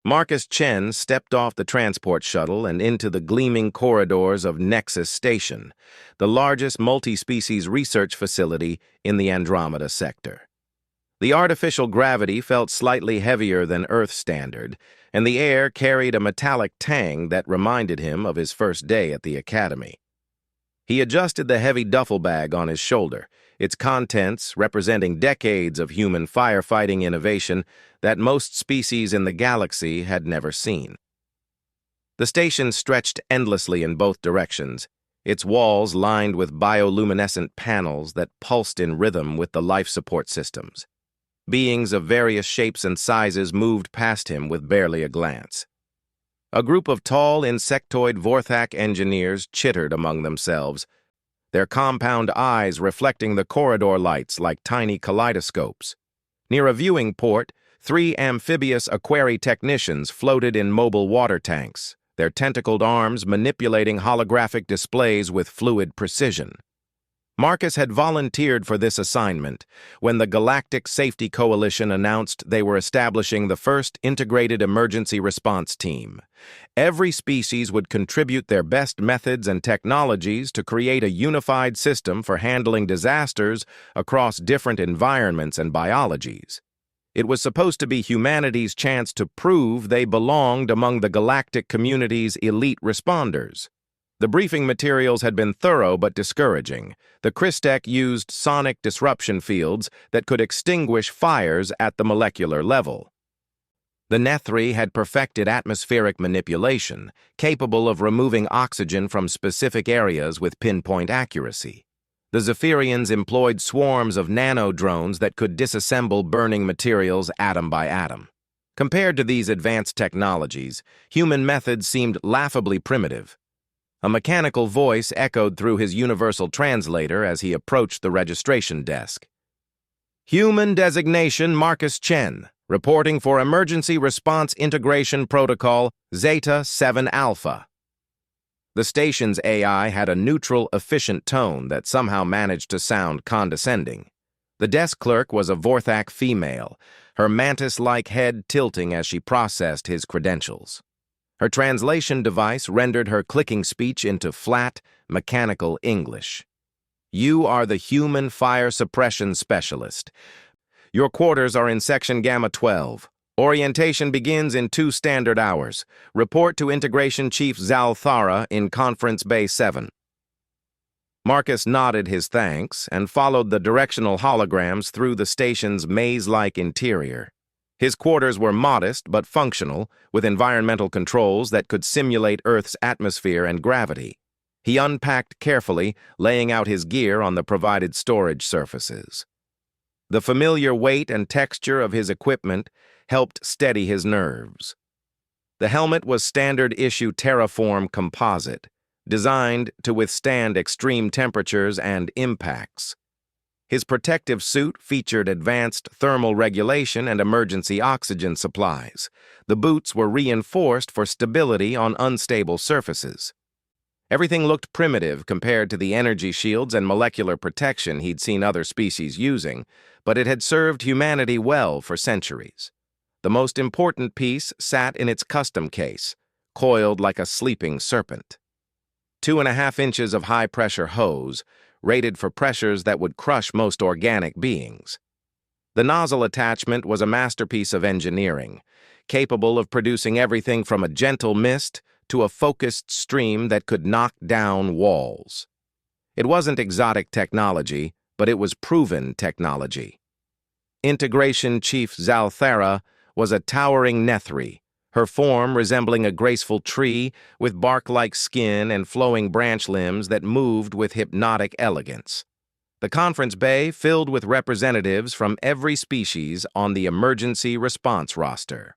Marcus Chen stepped off the transport shuttle and into the gleaming corridors of Nexus Station, the largest multi-species research facility in the Andromeda sector. The artificial gravity felt slightly heavier than Earth standard, and the air carried a metallic tang that reminded him of his first day at the Academy. He adjusted the heavy duffel bag on his shoulder, its contents representing decades of human firefighting innovation that most species in the galaxy had never seen. The station stretched endlessly in both directions, its walls lined with bioluminescent panels that pulsed in rhythm with the life support systems. Beings of various shapes and sizes moved past him with barely a glance. A group of tall insectoid Vorthak engineers chittered among themselves, their compound eyes reflecting the corridor lights like tiny kaleidoscopes. Near a viewing port, 3 amphibious aquarii technicians floated in mobile water tanks, their tentacled arms manipulating holographic displays with fluid precision. Marcus had volunteered for this assignment when the Galactic Safety Coalition announced they were establishing the first integrated emergency response team. Every species would contribute their best methods and technologies to create a unified system for handling disasters across different environments and biologies. It was supposed to be humanity's chance to prove they belonged among the galactic community's elite responders. The briefing materials had been thorough but discouraging. The Christek used sonic disruption fields that could extinguish fires at the molecular level. The Nethri had perfected atmospheric manipulation, capable of removing oxygen from specific areas with pinpoint accuracy. The Zephyrians employed swarms of nano-drones that could disassemble burning materials atom by atom. Compared to these advanced technologies, human methods seemed laughably primitive. A mechanical voice echoed through his universal translator as he approached the registration desk. Human designation Marcus Chen, reporting for Emergency Response Integration Protocol Zeta 7 Alpha. The station's AI had a neutral, efficient tone that somehow managed to sound condescending. The desk clerk was a Vorthak female, her mantis-like head tilting as she processed his credentials. Her translation device rendered her clicking speech into flat, mechanical English. You are the Human Fire Suppression Specialist. Your quarters are in Section Gamma 12. Orientation begins in 2 standard hours. Report to Integration Chief Zalthara in Conference Bay 7. Marcus nodded his thanks and followed the directional holograms through the station's maze-like interior. His quarters were modest but functional, with environmental controls that could simulate Earth's atmosphere and gravity. He unpacked carefully, laying out his gear on the provided storage surfaces. The familiar weight and texture of his equipment helped steady his nerves. The helmet was standard-issue Terraform composite, designed to withstand extreme temperatures and impacts. His protective suit featured advanced thermal regulation and emergency oxygen supplies. The boots were reinforced for stability on unstable surfaces. Everything looked primitive compared to the energy shields and molecular protection he'd seen other species using, but it had served humanity well for centuries. The most important piece sat in its custom case, coiled like a sleeping serpent. 2.5 inches of high-pressure hose, rated for pressures that would crush most organic beings. The nozzle attachment was a masterpiece of engineering, capable of producing everything from a gentle mist to a focused stream that could knock down walls. It wasn't exotic technology, but it was proven technology. Integration Chief Zalthara was a towering Nethri, her form resembling a graceful tree with bark-like skin and flowing branch limbs that moved with hypnotic elegance. The conference bay filled with representatives from every species on the emergency response roster.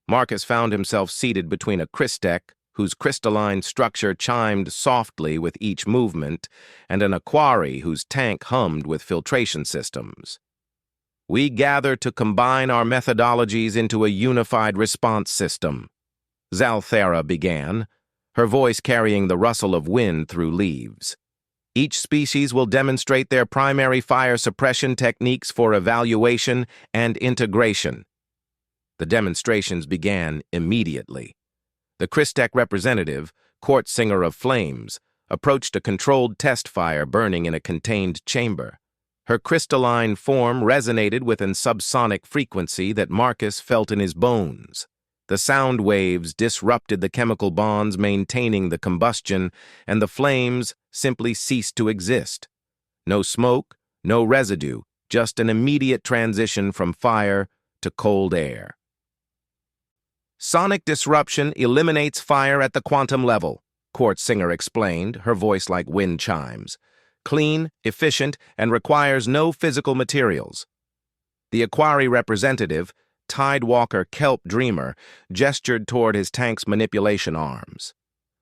Marcus found himself seated between a Christek, whose crystalline structure chimed softly with each movement, and an aquarii whose tank hummed with filtration systems. We gather to combine our methodologies into a unified response system, Zalthara began, her voice carrying the rustle of wind through leaves. Each species will demonstrate their primary fire suppression techniques for evaluation and integration. The demonstrations began immediately. The Christech representative, Court Singer of Flames, approached a controlled test fire burning in a contained chamber. Her crystalline form resonated with a subsonic frequency that Marcus felt in his bones. The sound waves disrupted the chemical bonds maintaining the combustion, and the flames simply ceased to exist. No smoke, no residue, just an immediate transition from fire to cold air. Sonic disruption eliminates fire at the quantum level, Court Singer explained, her voice like wind chimes. Clean, efficient, and requires no physical materials. The Aquari representative, Tidewalker Kelp Dreamer, gestured toward his tank's manipulation arms.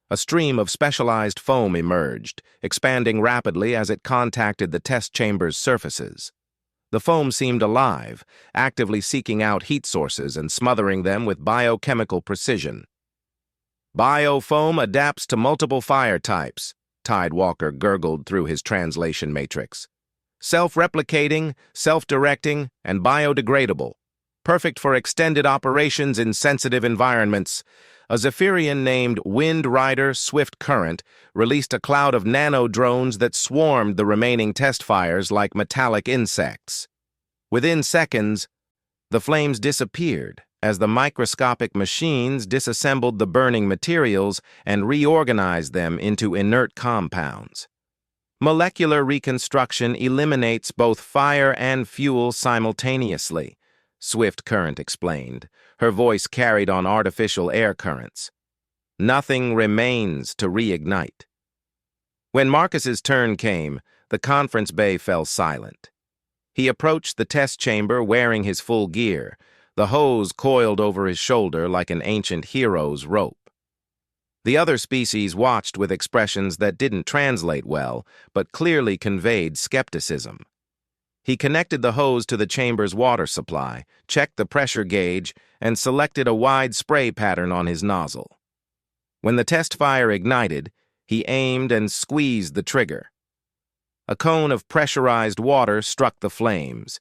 A stream of specialized foam emerged, expanding rapidly as it contacted the test chamber's surfaces. The foam seemed alive, actively seeking out heat sources and smothering them with biochemical precision. Biofoam adapts to multiple fire types, Tidewalker gurgled through his translation matrix. Self-replicating, self-directing, and biodegradable. Perfect for extended operations in sensitive environments. A Zephyrian named Wind Rider Swift Current released a cloud of nano-drones that swarmed the remaining test fires like metallic insects. Within seconds, the flames disappeared as the microscopic machines disassembled the burning materials and reorganized them into inert compounds. Molecular reconstruction eliminates both fire and fuel simultaneously, Swift Current explained. Her voice carried on artificial air currents. Nothing remains to reignite. When Marcus's turn came, the conference bay fell silent. He approached the test chamber wearing his full gear, the hose coiled over his shoulder like an ancient hero's rope. The other species watched with expressions that didn't translate well, but clearly conveyed skepticism. He connected the hose to the chamber's water supply, checked the pressure gauge, and selected a wide spray pattern on his nozzle. When the test fire ignited, he aimed and squeezed the trigger. A cone of pressurized water struck the flames,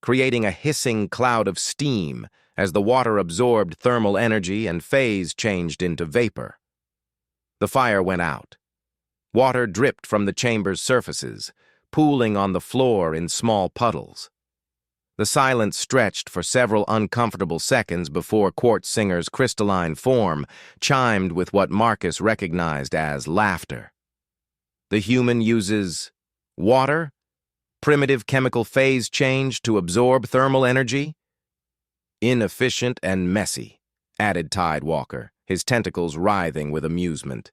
creating a hissing cloud of steam as the water absorbed thermal energy and phase changed into vapor. The fire went out. Water dripped from the chamber's surfaces, pooling on the floor in small puddles. The silence stretched for several uncomfortable seconds before Court Singer's crystalline form chimed with what Marcus recognized as laughter. The human uses water, primitive chemical phase change to absorb thermal energy? Inefficient and messy, added Tidewalker, his tentacles writhing with amusement.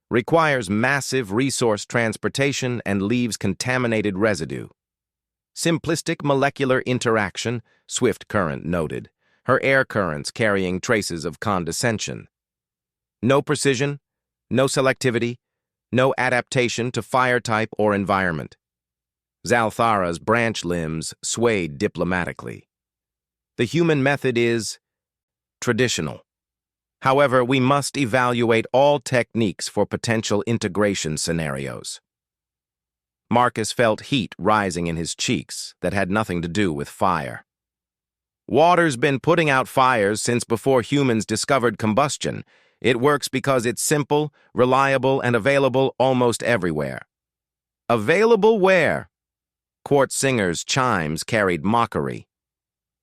Requires massive resource transportation and leaves contaminated residue. Simplistic molecular interaction, Swift Current noted, her air currents carrying traces of condensation. No precision, no selectivity, no adaptation to fire type or environment. Zalthara's branch limbs swayed diplomatically. The human method is traditional. However, we must evaluate all techniques for potential integration scenarios. Marcus felt heat rising in his cheeks that had nothing to do with fire. Water's been putting out fires since before humans discovered combustion. It works because it's simple, reliable, and available almost everywhere. Available where? Court Singer's chimes carried mockery.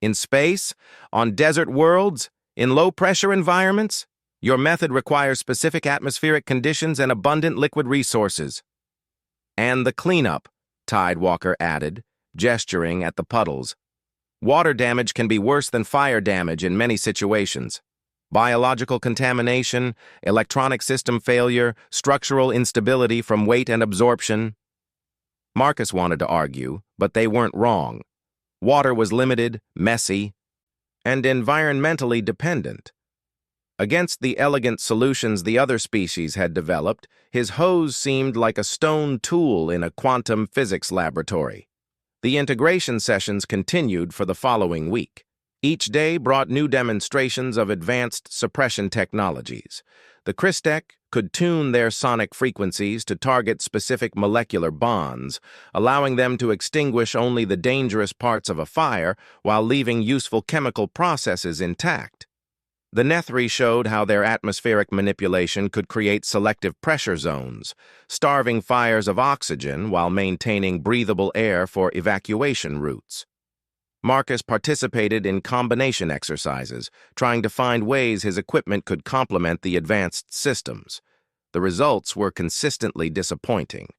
In space? On desert worlds? In low-pressure environments? Your method requires specific atmospheric conditions and abundant liquid resources. And the cleanup, Tidewalker added, gesturing at the puddles. Water damage can be worse than fire damage in many situations. Biological contamination, electronic system failure, structural instability from weight and absorption. Marcus wanted to argue, but they weren't wrong. Water was limited, messy, and environmentally dependent. Against the elegant solutions the other species had developed, his hose seemed like a stone tool in a quantum physics laboratory. The integration sessions continued for the following week. Each day brought new demonstrations of advanced suppression technologies. The Christech, could tune their sonic frequencies to target specific molecular bonds, allowing them to extinguish only the dangerous parts of a fire while leaving useful chemical processes intact. The Nethri showed how their atmospheric manipulation could create selective pressure zones, starving fires of oxygen while maintaining breathable air for evacuation routes. Marcus participated in combination exercises, trying to find ways his equipment could complement the advanced systems. The results were consistently disappointing.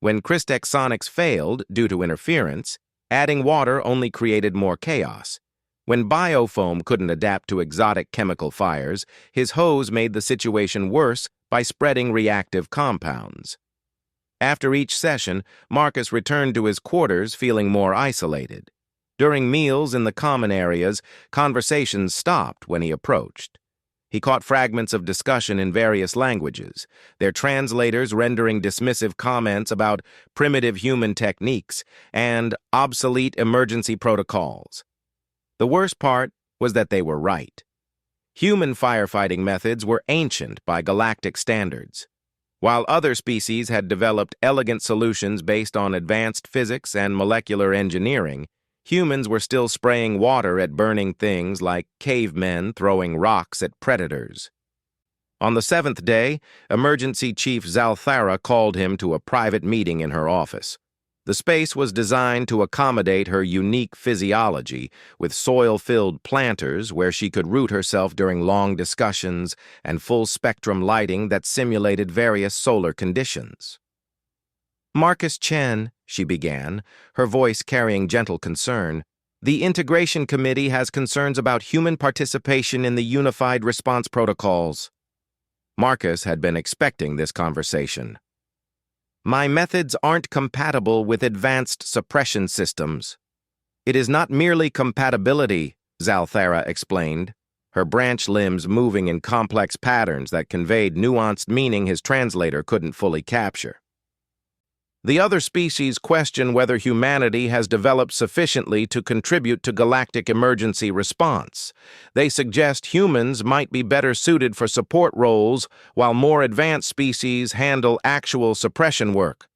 When Christexonics failed due to interference, adding water only created more chaos. When biofoam couldn't adapt to exotic chemical fires, his hose made the situation worse by spreading reactive compounds. After each session, Marcus returned to his quarters feeling more isolated. During meals in the common areas, conversations stopped when he approached. He caught fragments of discussion in various languages, their translators rendering dismissive comments about primitive human techniques and obsolete emergency protocols. The worst part was that they were right. Human firefighting methods were ancient by galactic standards. While other species had developed elegant solutions based on advanced physics and molecular engineering, humans were still spraying water at burning things like cavemen throwing rocks at predators. On the 7th day, Emergency Chief Zalthara called him to a private meeting in her office. The space was designed to accommodate her unique physiology, with soil-filled planters where she could root herself during long discussions and full-spectrum lighting that simulated various solar conditions. "Marcus Chen," she began, her voice carrying gentle concern, "the Integration Committee has concerns about human participation in the Unified Response Protocols." Marcus had been expecting this conversation. "My methods aren't compatible with advanced suppression systems." "It is not merely compatibility," Zalthara explained, her branch limbs moving in complex patterns that conveyed nuanced meaning his translator couldn't fully capture. "The other species question whether humanity has developed sufficiently to contribute to galactic emergency response. They suggest humans might be better suited for support roles while more advanced species handle actual suppression work."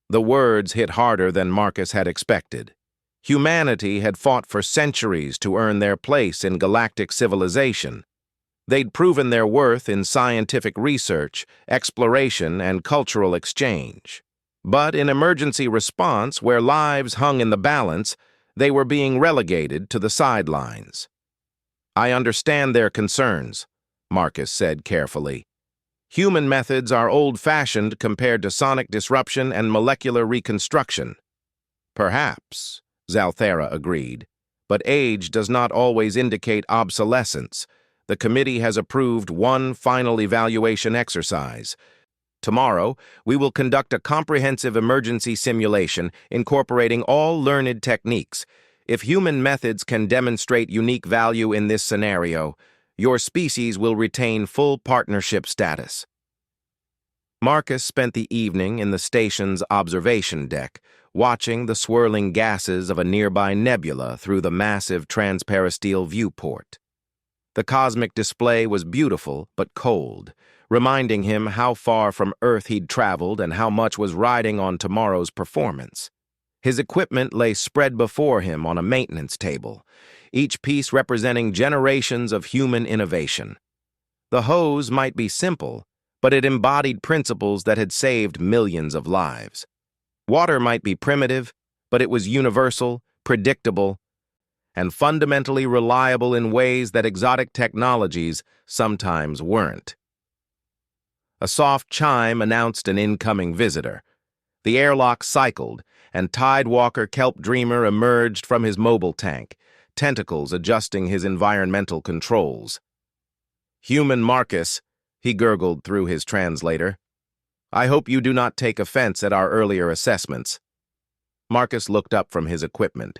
The words hit harder than Marcus had expected. Humanity had fought for centuries to earn their place in galactic civilization. They'd proven their worth in scientific research, exploration, and cultural exchange. But in emergency response, where lives hung in the balance, they were being relegated to the sidelines. "I understand their concerns," Marcus said carefully. "Human methods are old-fashioned compared to sonic disruption and molecular reconstruction." "Perhaps," Zalthara agreed, "but age does not always indicate obsolescence. The committee has approved one final evaluation exercise. Tomorrow, we will conduct a comprehensive emergency simulation incorporating all learned techniques. If human methods can demonstrate unique value in this scenario, your species will retain full partnership status." Marcus spent the evening in the station's observation deck, watching the swirling gases of a nearby nebula through the massive transparisteel viewport. The cosmic display was beautiful but cold, reminding him how far from Earth he'd traveled and how much was riding on tomorrow's performance. His equipment lay spread before him on a maintenance table, each piece representing generations of human innovation. The hose might be simple, but it embodied principles that had saved millions of lives. Water might be primitive, but it was universal, predictable, and fundamentally reliable in ways that exotic technologies sometimes weren't. A soft chime announced an incoming visitor. The airlock cycled, and Tidewalker Kelp Dreamer emerged from his mobile tank, tentacles adjusting his environmental controls. "Human Marcus," he gurgled through his translator. "I hope you do not take offense at our earlier assessments." Marcus looked up from his equipment.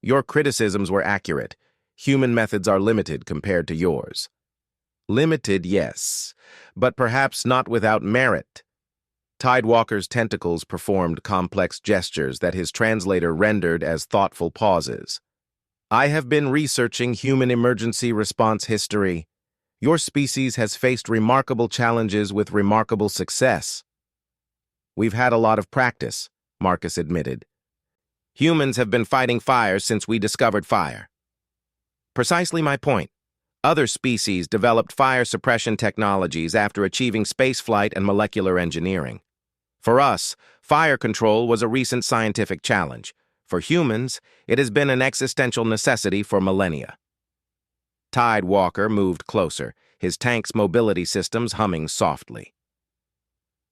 "Your criticisms were accurate. Human methods are limited compared to yours." "Limited, yes, but perhaps not without merit." Tidewalker's tentacles performed complex gestures that his translator rendered as thoughtful pauses. "I have been researching human emergency response history. Your species has faced remarkable challenges with remarkable success. We've had a lot of practice, Marcus admitted. Humans have been fighting fires since we discovered fire. Precisely my point. Other species developed fire suppression technologies after achieving spaceflight and molecular engineering. For us, fire control was a recent scientific challenge. For humans, it has been an existential necessity for millennia. Tide Walker moved closer, his tank's mobility systems humming softly.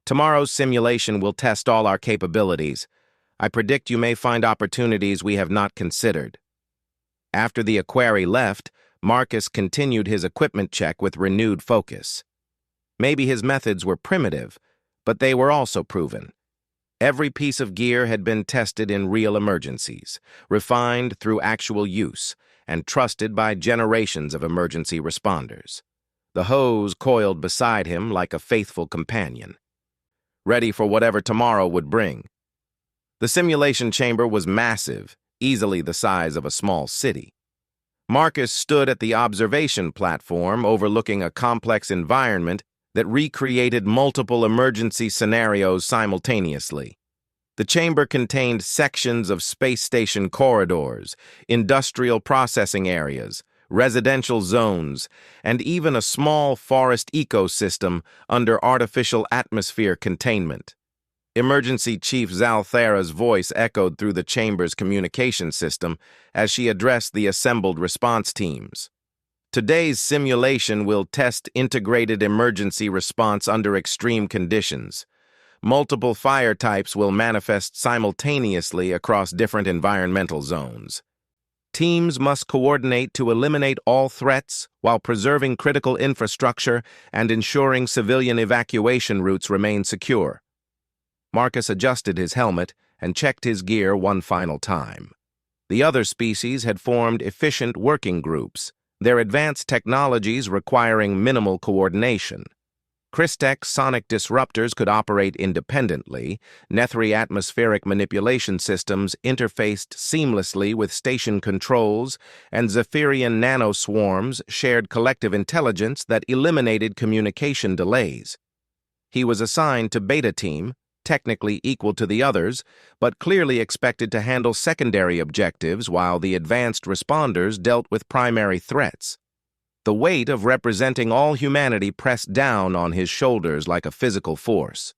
Tomorrow's simulation will test all our capabilities. I predict you may find opportunities we have not considered. After the Aquari left, Marcus continued his equipment check with renewed focus. Maybe his methods were primitive, but they were also proven. Every piece of gear had been tested in real emergencies, refined through actual use, and trusted by generations of emergency responders. The hose coiled beside him like a faithful companion, ready for whatever tomorrow would bring. The simulation chamber was massive, easily the size of a small city. Marcus stood at the observation platform overlooking a complex environment that recreated multiple emergency scenarios simultaneously. The chamber contained sections of space station corridors, industrial processing areas, residential zones, and even a small forest ecosystem under artificial atmosphere containment. Emergency Chief Zalthara's voice echoed through the chamber's communication system as she addressed the assembled response teams. Today's simulation will test integrated emergency response under extreme conditions. Multiple fire types will manifest simultaneously across different environmental zones. Teams must coordinate to eliminate all threats while preserving critical infrastructure and ensuring civilian evacuation routes remain secure. Marcus adjusted his helmet and checked his gear one final time. The other species had formed efficient working groups, their advanced technologies requiring minimal coordination. Christek's sonic disruptors could operate independently, Nethri atmospheric manipulation systems interfaced seamlessly with station controls, and Zephyrian nanoswarms shared collective intelligence that eliminated communication delays. He was assigned to Beta Team, technically equal to the others, but clearly expected to handle secondary objectives while the advanced responders dealt with primary threats. The weight of representing all humanity pressed down on his shoulders like a physical force.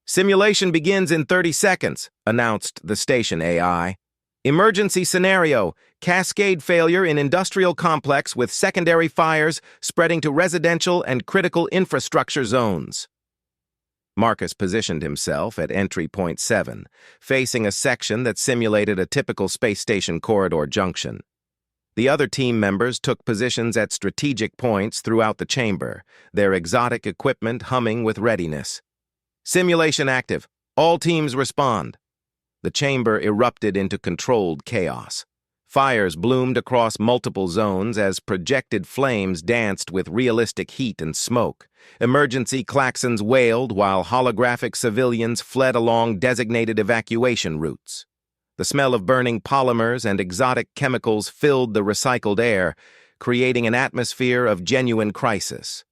"Simulation begins in 30 seconds, announced the station AI. "Emergency scenario, cascade failure in industrial complex with secondary fires spreading to residential and critical infrastructure zones." Marcus positioned himself at entry point 7, facing a section that simulated a typical space station corridor junction. The other team members took positions at strategic points throughout the chamber, their exotic equipment humming with readiness. "Simulation active. All teams respond." The chamber erupted into controlled chaos. Fires bloomed across multiple zones as projected flames danced with realistic heat and smoke. Emergency klaxons wailed while holographic civilians fled along designated evacuation routes. The smell of burning polymers and exotic chemicals filled the recycled air, creating an atmosphere of genuine crisis.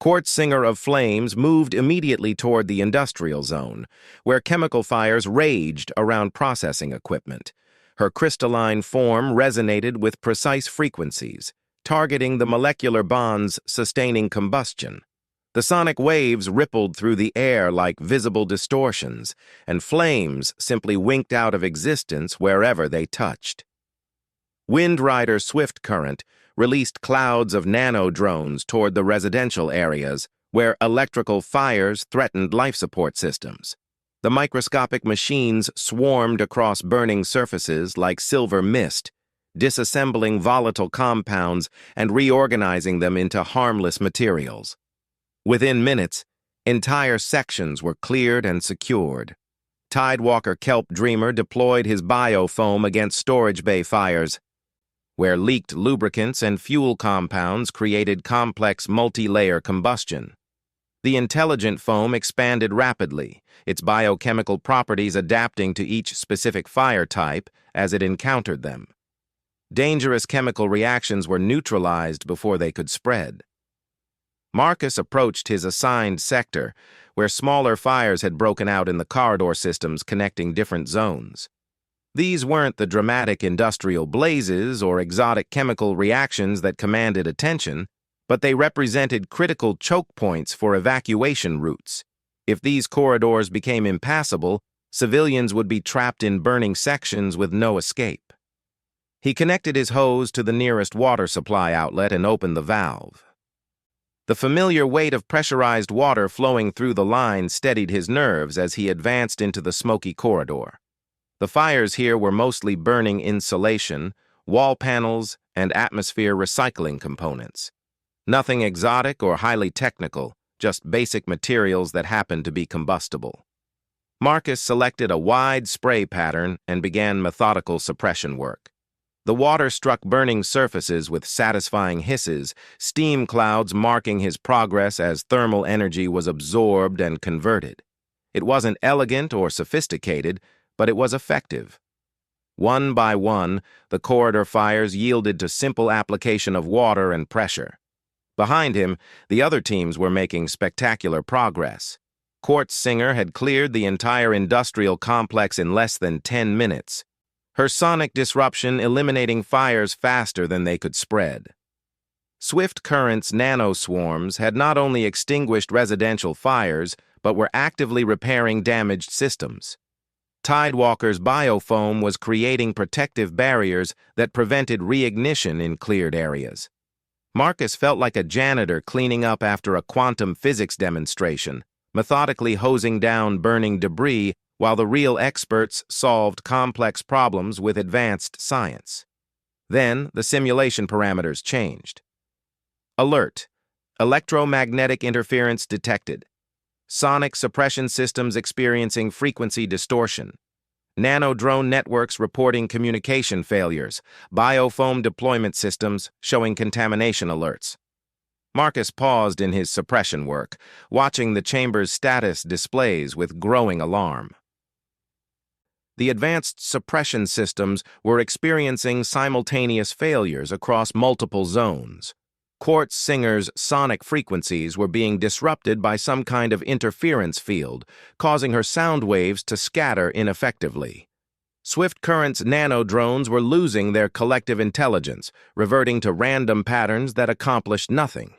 Quartzinger of Flames moved immediately toward the industrial zone, where chemical fires raged around processing equipment. Her crystalline form resonated with precise frequencies, targeting the molecular bonds sustaining combustion. The sonic waves rippled through the air like visible distortions, and flames simply winked out of existence wherever they touched. Windrider Swift Current released clouds of nano-drones toward the residential areas, where electrical fires threatened life support systems. The microscopic machines swarmed across burning surfaces like silver mist, disassembling volatile compounds and reorganizing them into harmless materials. Within minutes, entire sections were cleared and secured. Tidewalker Kelp Dreamer deployed his biofoam against storage bay fires, where leaked lubricants and fuel compounds created complex multi-layer combustion. The intelligent foam expanded rapidly, its biochemical properties adapting to each specific fire type as it encountered them. Dangerous chemical reactions were neutralized before they could spread. Marcus approached his assigned sector, where smaller fires had broken out in the corridor systems connecting different zones. These weren't the dramatic industrial blazes or exotic chemical reactions that commanded attention, but they represented critical choke points for evacuation routes. If these corridors became impassable, civilians would be trapped in burning sections with no escape. He connected his hose to the nearest water supply outlet and opened the valve. The familiar weight of pressurized water flowing through the line steadied his nerves as he advanced into the smoky corridor. The fires here were mostly burning insulation, wall panels, and atmosphere recycling components. Nothing exotic or highly technical, just basic materials that happened to be combustible. Marcus selected a wide spray pattern and began methodical suppression work. The water struck burning surfaces with satisfying hisses, steam clouds marking his progress as thermal energy was absorbed and converted. It wasn't elegant or sophisticated, but it was effective. One by one, the corridor fires yielded to simple application of water and pressure. Behind him, the other teams were making spectacular progress. Quartz Singer had cleared the entire industrial complex in less than 10 minutes. Her sonic disruption eliminating fires faster than they could spread. Swift Current's nanoswarms had not only extinguished residential fires, but were actively repairing damaged systems. Tidewalker's biofoam was creating protective barriers that prevented reignition in cleared areas. Marcus felt like a janitor cleaning up after a quantum physics demonstration, methodically hosing down burning debris while the real experts solved complex problems with advanced science. Then, the simulation parameters changed. Alert. Electromagnetic interference detected. Sonic suppression systems experiencing frequency distortion. Nano-drone networks reporting communication failures. Biofoam deployment systems showing contamination alerts. Marcus paused in his suppression work, watching the chamber's status displays with growing alarm. The advanced suppression systems were experiencing simultaneous failures across multiple zones. Quartz Singer's sonic frequencies were being disrupted by some kind of interference field, causing her sound waves to scatter ineffectively. Swift Current's nano-drones were losing their collective intelligence, reverting to random patterns that accomplished nothing.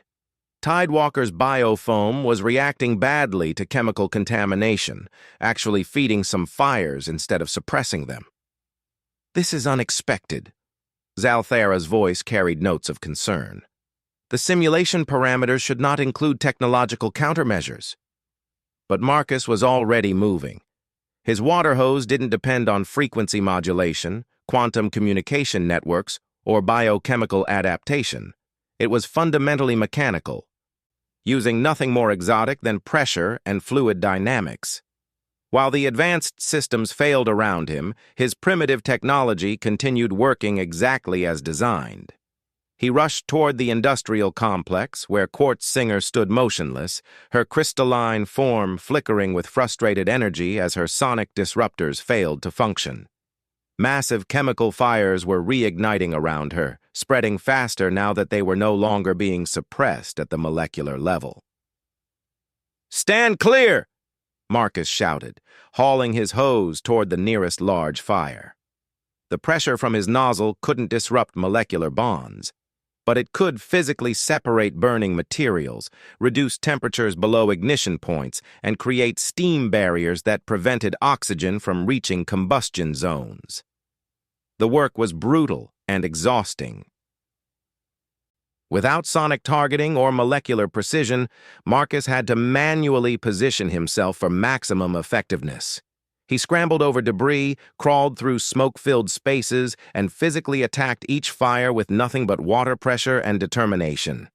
Tidewalker's biofoam was reacting badly to chemical contamination, actually feeding some fires instead of suppressing them. "This is unexpected." Zalthara's voice carried notes of concern. "The simulation parameters should not include technological countermeasures." But Marcus was already moving. His water hose didn't depend on frequency modulation, quantum communication networks, or biochemical adaptation. It was fundamentally mechanical, using nothing more exotic than pressure and fluid dynamics. While the advanced systems failed around him, his primitive technology continued working exactly as designed. He rushed toward the industrial complex, where Quartz Singer stood motionless, her crystalline form flickering with frustrated energy as her sonic disruptors failed to function. Massive chemical fires were reigniting around her, spreading faster now that they were no longer being suppressed at the molecular level. "Stand clear!" Marcus shouted, hauling his hose toward the nearest large fire. The pressure from his nozzle couldn't disrupt molecular bonds, but it could physically separate burning materials, reduce temperatures below ignition points, and create steam barriers that prevented oxygen from reaching combustion zones. The work was brutal and exhausting. Without sonic targeting or molecular precision, Marcus had to manually position himself for maximum effectiveness. He scrambled over debris, crawled through smoke-filled spaces, and physically attacked each fire with nothing but water pressure and determination.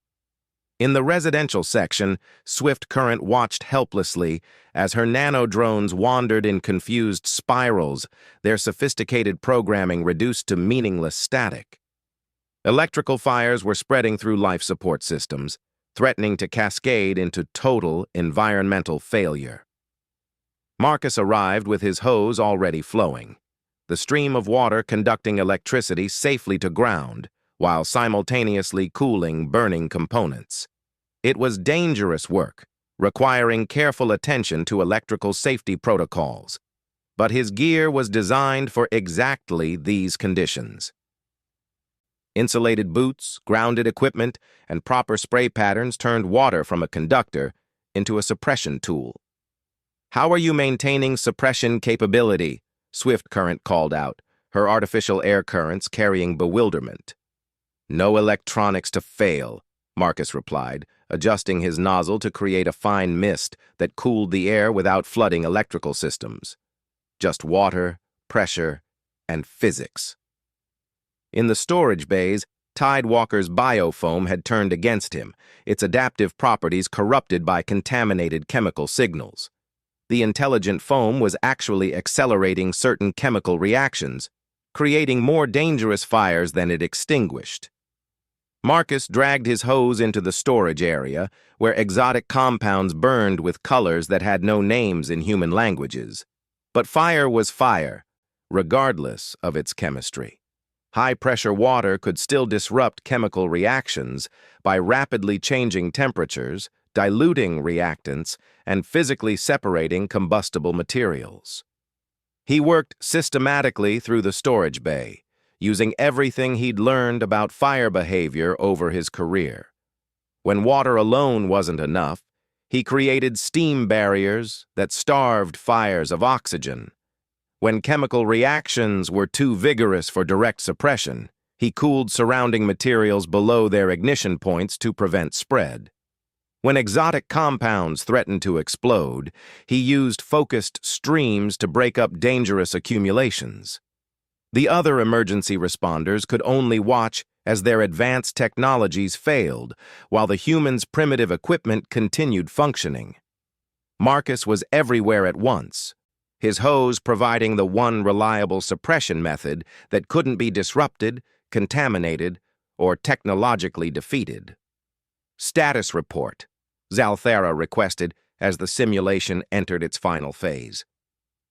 In the residential section, Swift Current watched helplessly as her nano-drones wandered in confused spirals, their sophisticated programming reduced to meaningless static. Electrical fires were spreading through life support systems, threatening to cascade into total environmental failure. Marcus arrived with his hose already flowing. the stream of water conducting electricity safely to ground, while simultaneously cooling burning components. It was dangerous work, requiring careful attention to electrical safety protocols, but his gear was designed for exactly these conditions. Insulated boots, grounded equipment, and proper spray patterns turned water from a conductor into a suppression tool. "How are you maintaining suppression capability?" Swift Current called out, her artificial air currents carrying bewilderment. "No electronics to fail," Marcus replied, adjusting his nozzle to create a fine mist that cooled the air without flooding electrical systems. Just water, pressure, and physics. In the storage bays, Tidewalker's biofoam had turned against him, its adaptive properties corrupted by contaminated chemical signals. The intelligent foam was actually accelerating certain chemical reactions, creating more dangerous fires than it extinguished. Marcus dragged his hose into the storage area, where exotic compounds burned with colors that had no names in human languages. But fire was fire, regardless of its chemistry. High-pressure water could still disrupt chemical reactions by rapidly changing temperatures, diluting reactants, and physically separating combustible materials. He worked systematically through the storage bay, using everything he'd learned about fire behavior over his career. When water alone wasn't enough, he created steam barriers that starved fires of oxygen. When chemical reactions were too vigorous for direct suppression, he cooled surrounding materials below their ignition points to prevent spread. When exotic compounds threatened to explode, he used focused streams to break up dangerous accumulations. The other emergency responders could only watch as their advanced technologies failed, while the humans' primitive equipment continued functioning. Marcus was everywhere at once, his hose providing the one reliable suppression method that couldn't be disrupted, contaminated, or technologically defeated. "Status report," Zalthara requested as the simulation entered its final phase.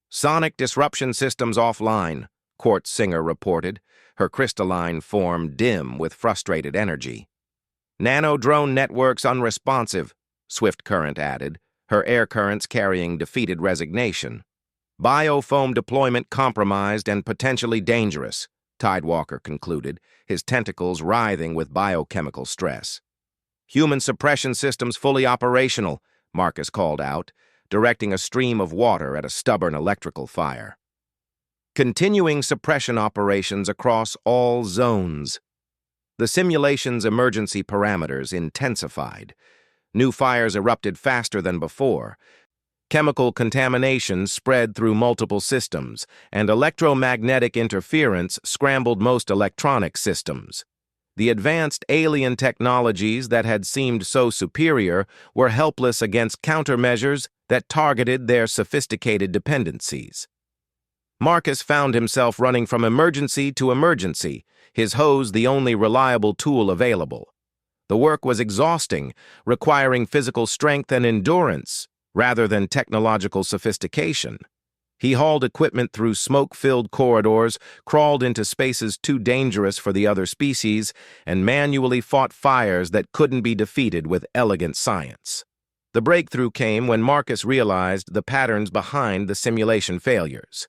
"Sonic disruption systems offline," Quartz Singer reported, her crystalline form dim with frustrated energy. "Nano-drone networks unresponsive," Swift Current added, her air currents carrying defeated resignation. "Biofoam deployment compromised and potentially dangerous," Tidewalker concluded, his tentacles writhing with biochemical stress. "Human suppression systems fully operational," Marcus called out, directing a stream of water at a stubborn electrical fire. Continuing suppression operations across all zones. The simulation's emergency parameters intensified. New fires erupted faster than before. Chemical contamination spread through multiple systems, and electromagnetic interference scrambled most electronic systems. The advanced alien technologies that had seemed so superior were helpless against countermeasures that targeted their sophisticated dependencies. Marcus found himself running from emergency to emergency, his hose the only reliable tool available. The work was exhausting, requiring physical strength and endurance rather than technological sophistication. He hauled equipment through smoke-filled corridors, crawled into spaces too dangerous for the other species, and manually fought fires that couldn't be defeated with elegant science. The breakthrough came when Marcus realized the patterns behind the simulation failures.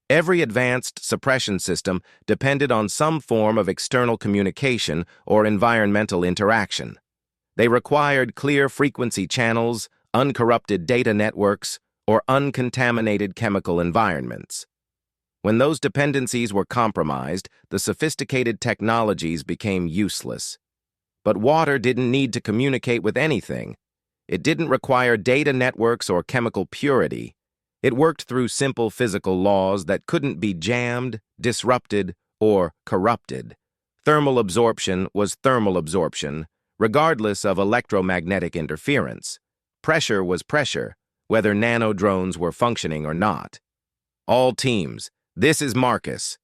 Every advanced suppression system depended on some form of external communication or environmental interaction. They required clear frequency channels, uncorrupted data networks, or uncontaminated chemical environments. When those dependencies were compromised, the sophisticated technologies became useless. But water didn't need to communicate with anything. It didn't require data networks or chemical purity. It worked through simple physical laws that couldn't be jammed, disrupted, or corrupted. Thermal absorption was thermal absorption, regardless of electromagnetic interference. Pressure was pressure, whether nano-drones were functioning or not. "All teams, this is Marcus,"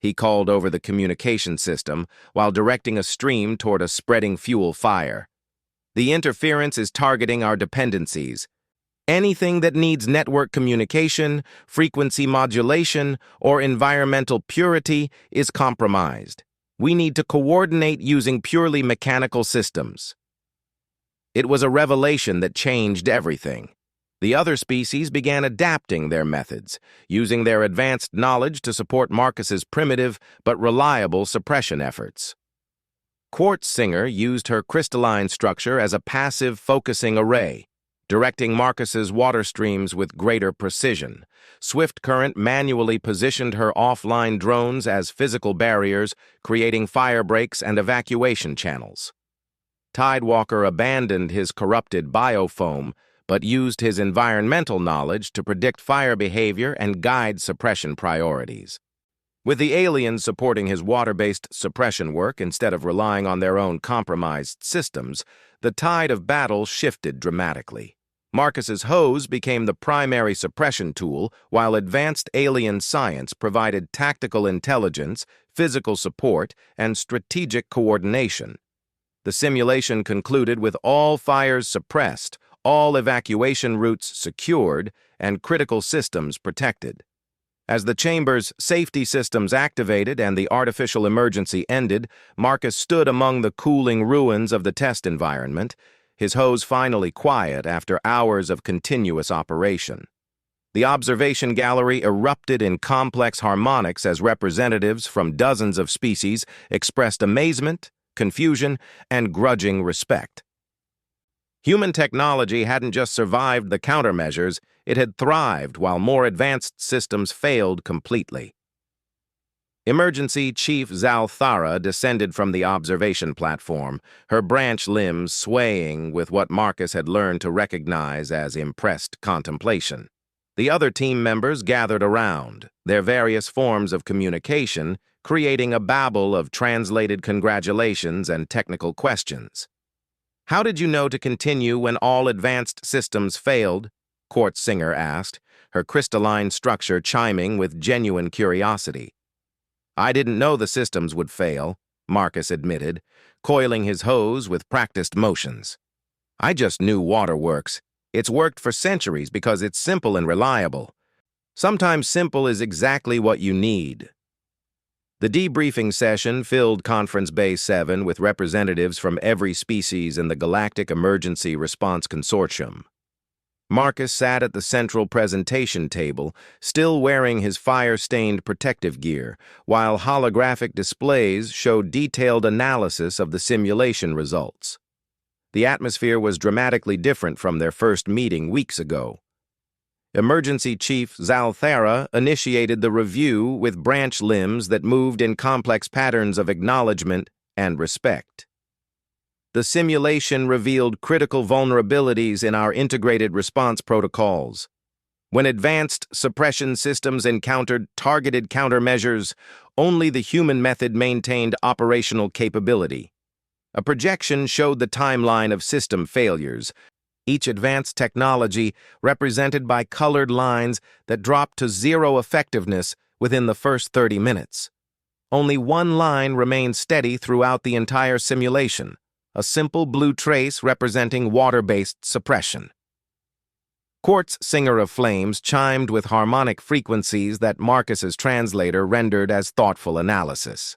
he called over the communication system while directing a stream toward a spreading fuel fire. "The interference is targeting our dependencies. Anything that needs network communication, frequency modulation, or environmental purity is compromised. We need to coordinate using purely mechanical systems. It was a revelation that changed everything. The other species began adapting their methods, using their advanced knowledge to support Marcus's primitive but reliable suppression efforts. Quartz Singer used her crystalline structure as a passive focusing array, directing Marcus's water streams with greater precision. Swift Current manually positioned her offline drones as physical barriers, creating fire breaks and evacuation channels. Tidewalker abandoned his corrupted biofoam, but used his environmental knowledge to predict fire behavior and guide suppression priorities. With the aliens supporting his water-based suppression work instead of relying on their own compromised systems, the tide of battle shifted dramatically. Marcus's hose became the primary suppression tool, while advanced alien science provided tactical intelligence, physical support, and strategic coordination. The simulation concluded with all fires suppressed, all evacuation routes secured, and critical systems protected. As the chamber's safety systems activated and the artificial emergency ended, Marcus stood among the cooling ruins of the test environment, his hose finally quiet after hours of continuous operation. The observation gallery erupted in complex harmonics as representatives from dozens of species expressed amazement, confusion, and grudging respect. Human technology hadn't just survived the countermeasures, it had thrived while more advanced systems failed completely. Emergency Chief Zalthara descended from the observation platform, her branch limbs swaying with what Marcus had learned to recognize as impressed contemplation. The other team members gathered around, their various forms of communication creating a babble of translated congratulations and technical questions. "How did you know to continue when all advanced systems failed?" Quartz Singer asked, her crystalline structure chiming with genuine curiosity. "I didn't know the systems would fail," Marcus admitted, coiling his hose with practiced motions. "I just knew water works. It's worked for centuries because it's simple and reliable. Sometimes simple is exactly what you need." The debriefing session filled Conference Bay 7 with representatives from every species in the Galactic Emergency Response Consortium. Marcus sat at the central presentation table, still wearing his fire-stained protective gear, while holographic displays showed detailed analysis of the simulation results. The atmosphere was dramatically different from their first meeting weeks ago. Emergency Chief Zalthara initiated the review with branch limbs that moved in complex patterns of acknowledgement and respect. The simulation revealed critical vulnerabilities in our integrated response protocols. When advanced suppression systems encountered targeted countermeasures, only the human method maintained operational capability. A projection showed the timeline of system failures, each advanced technology represented by colored lines that dropped to zero effectiveness within the first 30 minutes. Only one line remained steady throughout the entire simulation, a simple blue trace representing water-based suppression. Quartz Singer of Flames chimed with harmonic frequencies that Marcus's translator rendered as thoughtful analysis.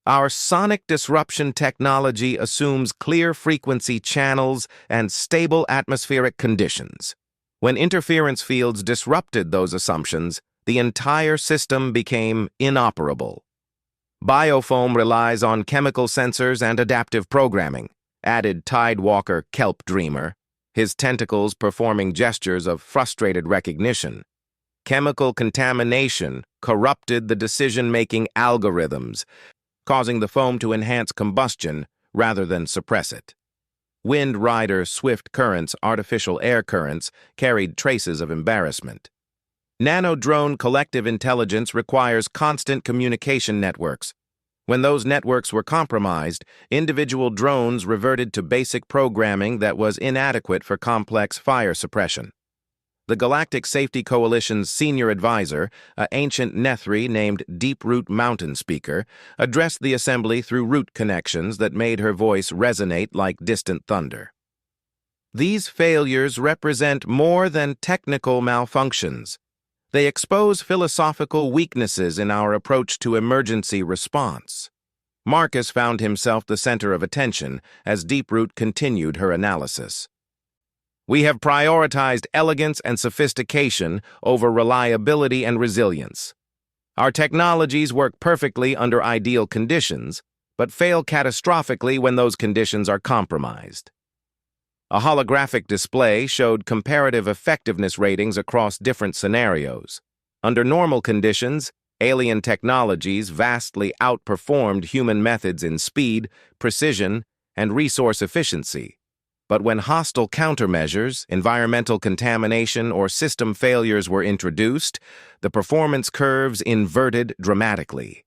Our sonic disruption technology assumes clear frequency channels and stable atmospheric conditions. When interference fields disrupted those assumptions, the entire system became inoperable. Biofoam relies on chemical sensors and adaptive programming, added Tidewalker Kelp Dreamer, his tentacles performing gestures of frustrated recognition. Chemical contamination corrupted the decision-making algorithms, causing the foam to enhance combustion rather than suppress it. Wind Rider Swift Current's artificial air currents carried traces of embarrassment. Nano-drone collective intelligence requires constant communication networks. When those networks were compromised, individual drones reverted to basic programming that was inadequate for complex fire suppression. The Galactic Safety Coalition's senior advisor, an ancient Nethri named Deep-Root Mountain Speaker, addressed the assembly through root connections that made her voice resonate like distant thunder. These failures represent more than technical malfunctions. They expose philosophical weaknesses in our approach to emergency response. Marcus found himself the center of attention as Deeproot continued her analysis. We have prioritized elegance and sophistication over reliability and resilience. Our technologies work perfectly under ideal conditions, but fail catastrophically when those conditions are compromised. A holographic display showed comparative effectiveness ratings across different scenarios. Under normal conditions, alien technologies vastly outperformed human methods in speed, precision, and resource efficiency. But when hostile countermeasures, environmental contamination, or system failures were introduced, the performance curves inverted dramatically.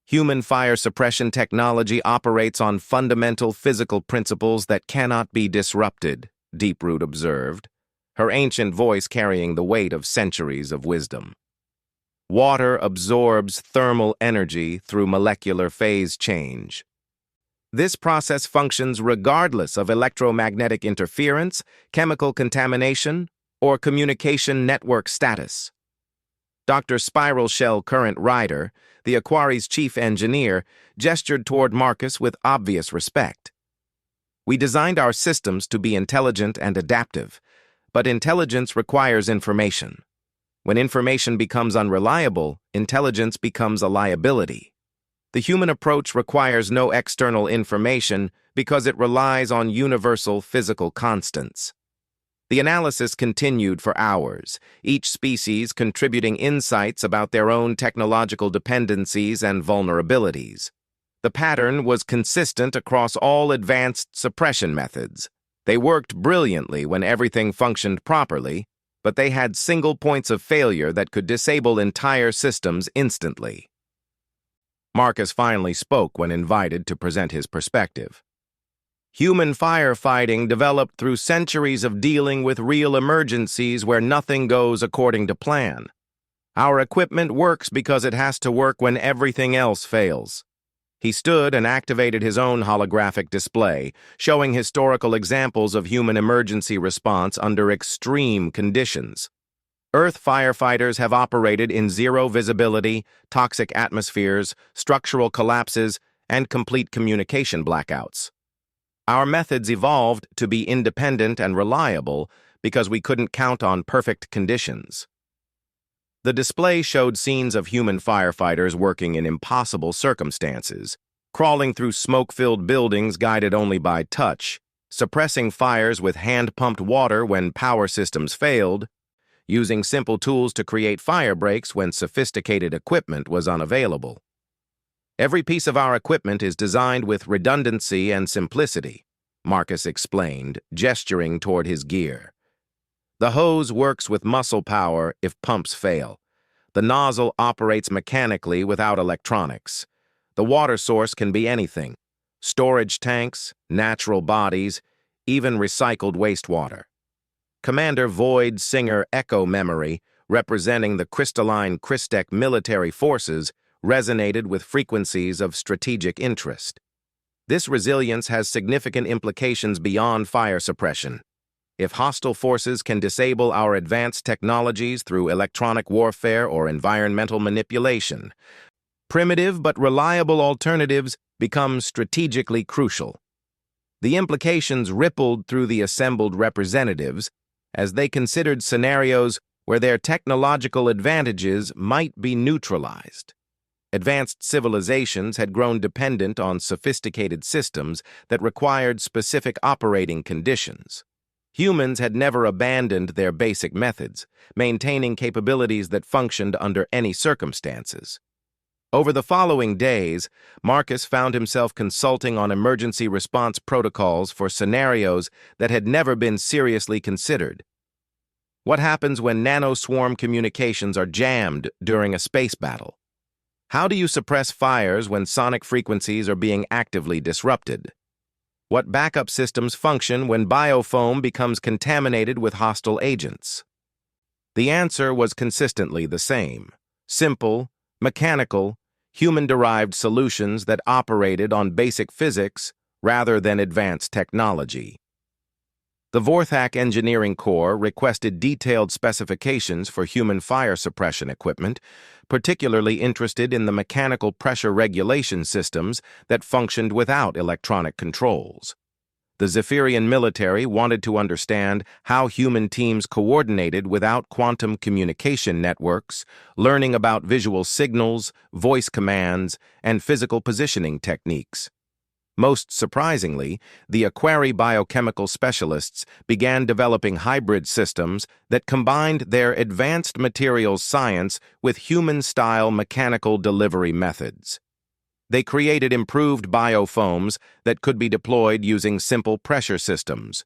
Human fire suppression technology operates on fundamental physical principles that cannot be disrupted, Deeproot observed, her ancient voice carrying the weight of centuries of wisdom. Water absorbs thermal energy through molecular phase change. This process functions regardless of electromagnetic interference, chemical contamination, or communication network status. Dr. Spiral Shell Current Rider, the Aquari's chief engineer, gestured toward Marcus with obvious respect. We designed our systems to be intelligent and adaptive, but intelligence requires information. When information becomes unreliable, intelligence becomes a liability. The human approach requires no external information because it relies on universal physical constants. The analysis continued for hours, each species contributing insights about their own technological dependencies and vulnerabilities. The pattern was consistent across all advanced suppression methods. They worked brilliantly when everything functioned properly, but they had single points of failure that could disable entire systems instantly. Marcus finally spoke when invited to present his perspective. Human firefighting developed through centuries of dealing with real emergencies where nothing goes according to plan. Our equipment works because it has to work when everything else fails. He stood and activated his own holographic display, showing historical examples of human emergency response under extreme conditions. Earth firefighters have operated in zero visibility, toxic atmospheres, structural collapses, and complete communication blackouts. Our methods evolved to be independent and reliable because we couldn't count on perfect conditions. The display showed scenes of human firefighters working in impossible circumstances, crawling through smoke-filled buildings guided only by touch, suppressing fires with hand-pumped water when power systems failed, using simple tools to create fire breaks when sophisticated equipment was unavailable. Every piece of our equipment is designed with redundancy and simplicity, Marcus explained, gesturing toward his gear. The hose works with muscle power if pumps fail. The nozzle operates mechanically without electronics. The water source can be anything: storage tanks, natural bodies, even recycled wastewater. Commander Void Singer Echo Memory, representing the crystalline Crystec military forces, resonated with frequencies of strategic interest. This resilience has significant implications beyond fire suppression. If hostile forces can disable our advanced technologies through electronic warfare or environmental manipulation, primitive but reliable alternatives become strategically crucial. The implications rippled through the assembled representatives as they considered scenarios where their technological advantages might be neutralized. Advanced civilizations had grown dependent on sophisticated systems that required specific operating conditions. Humans had never abandoned their basic methods, maintaining capabilities that functioned under any circumstances. Over the following days, Marcus found himself consulting on emergency response protocols for scenarios that had never been seriously considered. What happens when nanoswarm communications are jammed during a space battle? How do you suppress fires when sonic frequencies are being actively disrupted? What backup systems function when biofoam becomes contaminated with hostile agents? The answer was consistently the same: simple, mechanical, human-derived solutions that operated on basic physics rather than advanced technology. The Vorthak Engineering Corps requested detailed specifications for human fire suppression equipment, particularly interested in the mechanical pressure regulation systems that functioned without electronic controls. The Zephyrian military wanted to understand how human teams coordinated without quantum communication networks, learning about visual signals, voice commands, and physical positioning techniques. Most surprisingly, the Aquari biochemical specialists began developing hybrid systems that combined their advanced materials science with human-style mechanical delivery methods. They created improved biofoams that could be deployed using simple pressure systems,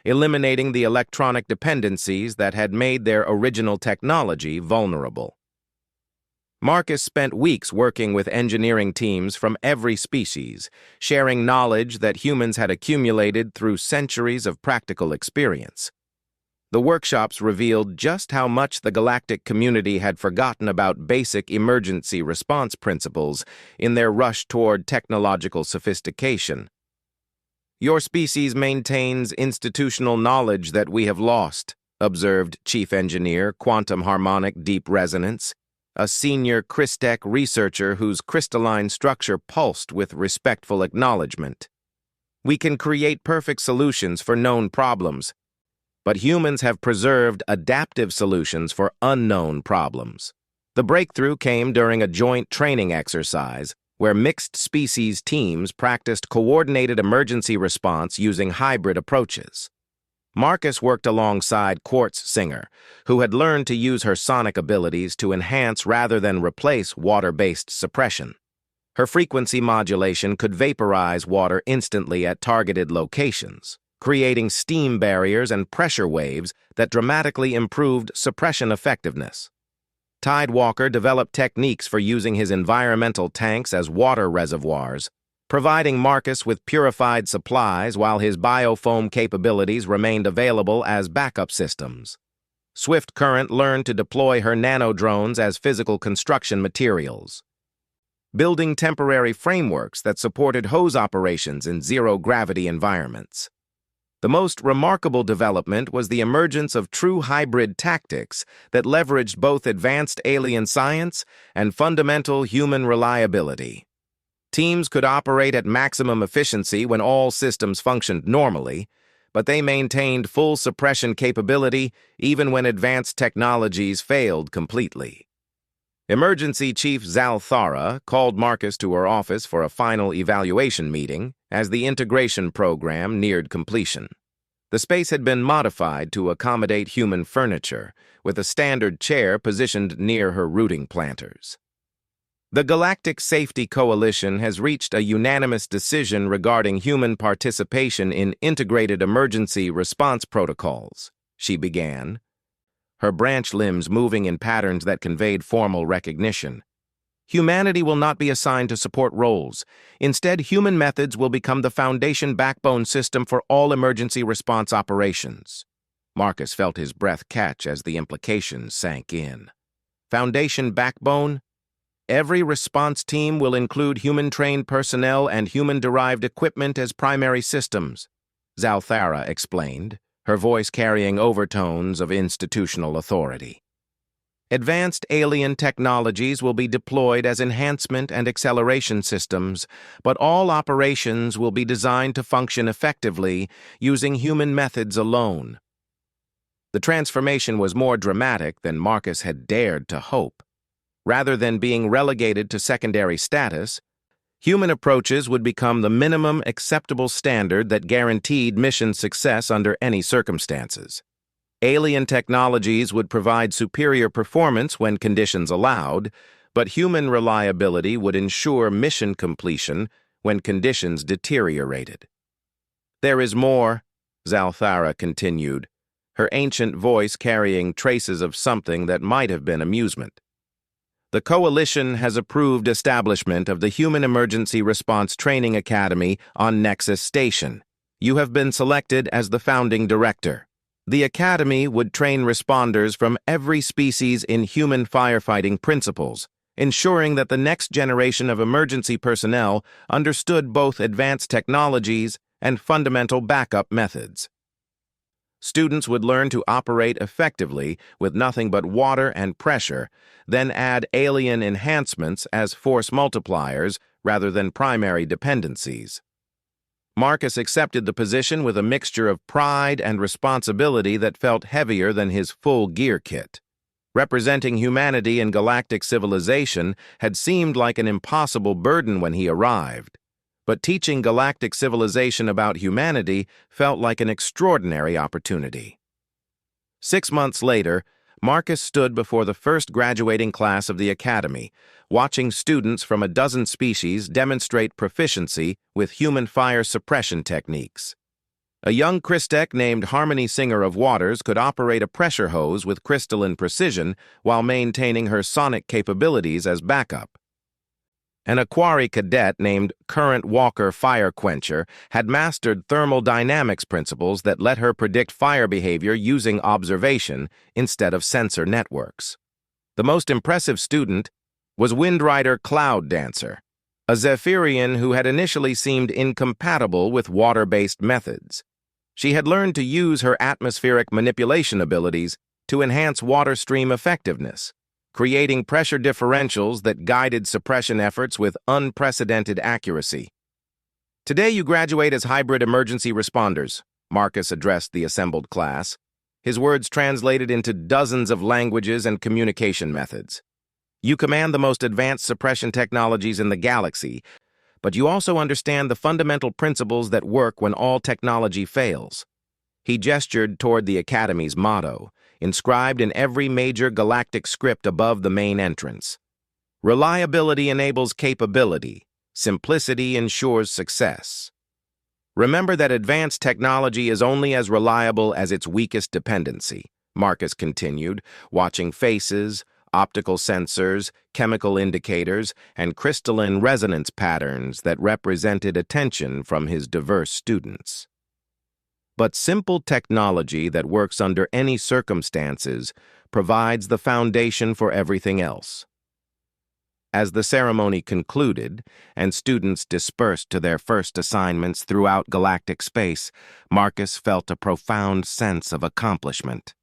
eliminating the electronic dependencies that had made their original technology vulnerable. Marcus spent weeks working with engineering teams from every species, sharing knowledge that humans had accumulated through centuries of practical experience. The workshops revealed just how much the galactic community had forgotten about basic emergency response principles in their rush toward technological sophistication. "Your species maintains institutional knowledge that we have lost," observed Chief Engineer Quantum Harmonic Deep Resonance, a senior Crystech researcher whose crystalline structure pulsed with respectful acknowledgement. "We can create perfect solutions for known problems, but humans have preserved adaptive solutions for unknown problems." The breakthrough came during a joint training exercise where mixed-species teams practiced coordinated emergency response using hybrid approaches. Marcus worked alongside Quartz Singer, who had learned to use her sonic abilities to enhance rather than replace water-based suppression. Her frequency modulation could vaporize water instantly at targeted locations, creating steam barriers and pressure waves that dramatically improved suppression effectiveness. Tidewalker developed techniques for using his environmental tanks as water reservoirs, providing Marcus with purified supplies while his biofoam capabilities remained available as backup systems. Swift Current learned to deploy her nanodrones as physical construction materials, building temporary frameworks that supported hose operations in zero-gravity environments. The most remarkable development was the emergence of true hybrid tactics that leveraged both advanced alien science and fundamental human reliability. Teams could operate at maximum efficiency when all systems functioned normally, but they maintained full suppression capability even when advanced technologies failed completely. Emergency Chief Zalthara called Marcus to her office for a final evaluation meeting as the integration program neared completion. The space had been modified to accommodate human furniture, with a standard chair positioned near her routing planters. "The Galactic Safety Coalition has reached a unanimous decision regarding human participation in integrated emergency response protocols," she began, her branch limbs moving in patterns that conveyed formal recognition. "Humanity will not be assigned to support roles. Instead, human methods will become the foundation backbone system for all emergency response operations." Marcus felt his breath catch as the implications sank in. Foundation backbone? Every response team will include human-trained personnel and human-derived equipment as primary systems, Zalthara explained, her voice carrying overtones of institutional authority. "Advanced alien technologies will be deployed as enhancement and acceleration systems, but all operations will be designed to function effectively using human methods alone." The transformation was more dramatic than Marcus had dared to hope. Rather than being relegated to secondary status, human approaches would become the minimum acceptable standard that guaranteed mission success under any circumstances. Alien technologies would provide superior performance when conditions allowed, but human reliability would ensure mission completion when conditions deteriorated. "There is more," Zalthara continued, her ancient voice carrying traces of something that might have been amusement. "The Coalition has approved establishment of the Human Emergency Response Training Academy on Nexus Station. You have been selected as the founding director. The Academy would train responders from every species in human firefighting principles, ensuring that the next generation of emergency personnel understood both advanced technologies and fundamental backup methods." Students would learn to operate effectively with nothing but water and pressure, then add alien enhancements as force multipliers rather than primary dependencies. Marcus accepted the position with a mixture of pride and responsibility that felt heavier than his full gear kit. Representing humanity in galactic civilization had seemed like an impossible burden when he arrived, but teaching galactic civilization about humanity felt like an extraordinary opportunity. 6 months later, Marcus stood before the first graduating class of the Academy, watching students from a dozen species demonstrate proficiency with human fire suppression techniques. A young Christek named Harmony Singer of Waters could operate a pressure hose with crystalline precision while maintaining her sonic capabilities as backup. An Aquari cadet named Current Walker Fire Quencher had mastered thermal dynamics principles that let her predict fire behavior using observation instead of sensor networks. The most impressive student was Windrider Cloud Dancer, a Zephyrian who had initially seemed incompatible with water-based methods. She had learned to use her atmospheric manipulation abilities to enhance water stream effectiveness, creating pressure differentials that guided suppression efforts with unprecedented accuracy. "Today you graduate as hybrid emergency responders," Marcus addressed the assembled class, his words translated into dozens of languages and communication methods. "You command the most advanced suppression technologies in the galaxy, but you also understand the fundamental principles that work when all technology fails." He gestured toward the Academy's motto, inscribed in every major galactic script above the main entrance. "Reliability enables capability. Simplicity ensures success. Remember that advanced technology is only as reliable as its weakest dependency," Marcus continued, watching faces, optical sensors, chemical indicators, and crystalline resonance patterns that represented attention from his diverse students. But simple technology that works under any circumstances provides the foundation for everything else. As the ceremony concluded and students dispersed to their first assignments throughout galactic space, Marcus felt a profound sense of accomplishment.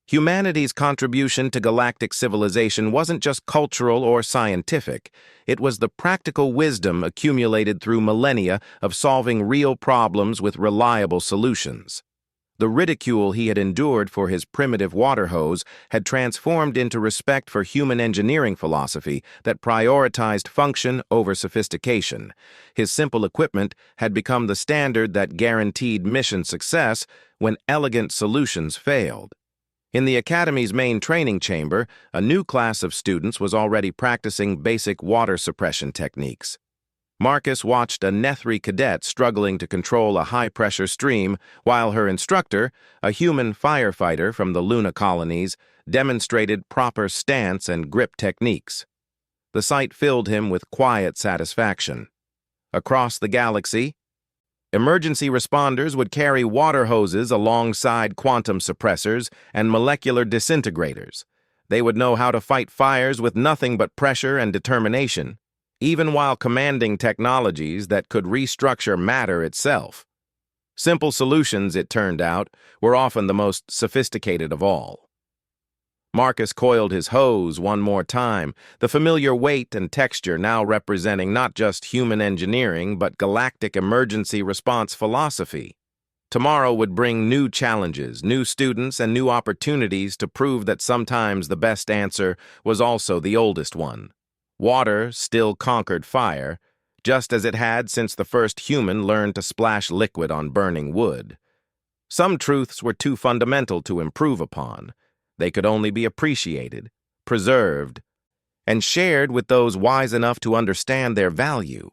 Humanity's contribution to galactic civilization wasn't just cultural or scientific. It was the practical wisdom accumulated through millennia of solving real problems with reliable solutions. The ridicule he had endured for his primitive water hose had transformed into respect for human engineering philosophy that prioritized function over sophistication. His simple equipment had become the standard that guaranteed mission success when elegant solutions failed. In the Academy's main training chamber, a new class of students was already practicing basic water suppression techniques. Marcus watched a Nethri cadet struggling to control a high-pressure stream, while her instructor, a human firefighter from the Luna colonies, demonstrated proper stance and grip techniques. The sight filled him with quiet satisfaction. Across the galaxy, emergency responders would carry water hoses alongside quantum suppressors and molecular disintegrators. They would know how to fight fires with nothing but pressure and determination, even while commanding technologies that could restructure matter itself. Simple solutions, it turned out, were often the most sophisticated of all. Marcus coiled his hose one more time, the familiar weight and texture now representing not just human engineering but galactic emergency response philosophy. Tomorrow would bring new challenges, new students, and new opportunities to prove that sometimes the best answer was also the oldest one. Water still conquered fire, just as it had since the first human learned to splash liquid on burning wood. Some truths were too fundamental to improve upon. They could only be appreciated, preserved, and shared with those wise enough to understand their value.